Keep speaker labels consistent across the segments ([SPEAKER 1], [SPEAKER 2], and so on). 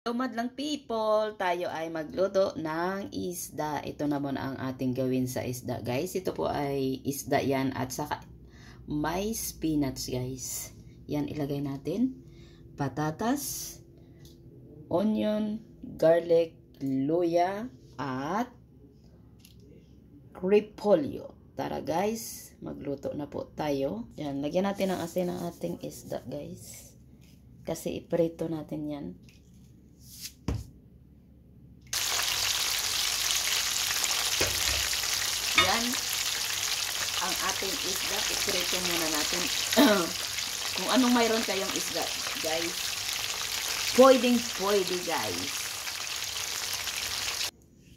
[SPEAKER 1] Hello madlang people, tayo ay magluto ng isda. Ito naman ang ating gawin sa isda guys. Ito po ay isda yan at saka may spinach guys. Yan ilagay natin. Patatas, onion, garlic, luya at repolyo. Tara guys, magluto na po tayo. Yan, lagyan natin ng asin ang ating isda guys. Kasi iprito natin yan. Yan ang ating isda. Iprito muna natin. Kung anong mayroon kayong isda, guys. Pwede guys.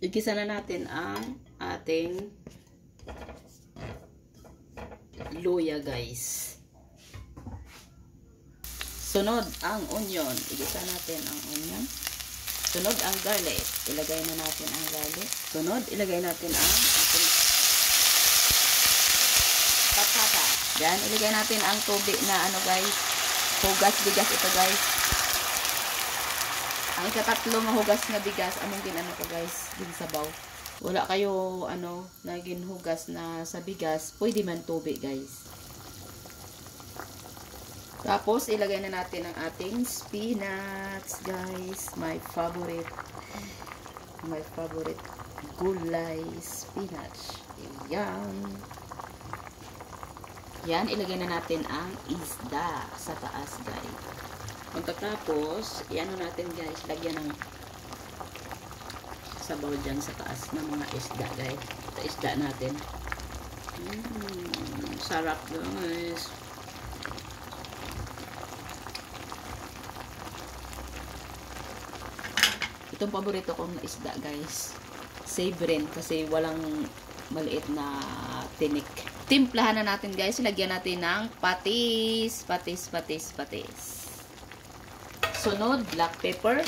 [SPEAKER 1] Igisa na natin ang ating luya, guys. Sunod ang onion. Igisa natin ang onion. Sunod ang garlic. Ilagay na natin ang garlic. Sunod, ilagay natin ang ating patata. Yan, ilagay natin ang tubig na ano guys, hugas bigas ito guys. Ang ikatatlong hugas na bigas, anong ginano ko guys, ginsabaw. Wala kayo ano, na ginhugas na sa bigas, pwede man tubig guys. Tapos, ilagay na natin ang ating spinach guys. My favorite gulay spinach. Yan. Yan, ilagay na natin ang isda sa taas, guys. Pagkatapos, iano natin, guys, lagyan ng sabaw dyan sa taas ng mga isda, guys. Sa isda natin. Sarap, guys. Itong paborito kong isda, guys. Savory kasi walang maliit na tinik. Timplahan na natin guys, lagyan natin ng patis. Sunod, black pepper.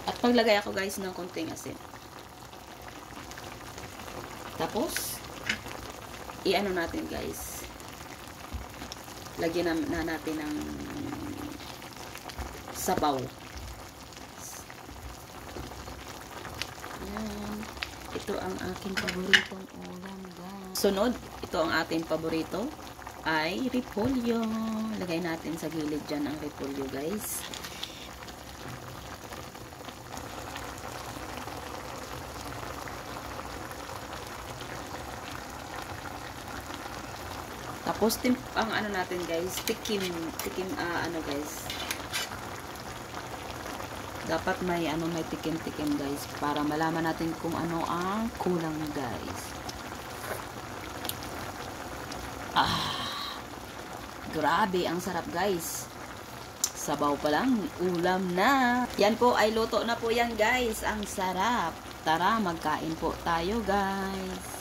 [SPEAKER 1] At paglagay ako guys ng konting asin. Tapos, i-ano natin guys. Lagyan na natin ng sabaw. Yan. Ito ang aking paboritong ulam guys. Sunod, ito ang ating paborito ay repolyo. Lagay natin sa gilid dyan ang repolyo guys. Tapos ang ano natin guys, tikim ano guys. Dapat may ano, may tikim guys para malaman natin kung ano ang kulang guys. Grabe ang sarap guys. Sabaw pa lang, ulam na. Yan po ay luto na po yan guys. Ang sarap. Tara, magkain po tayo guys.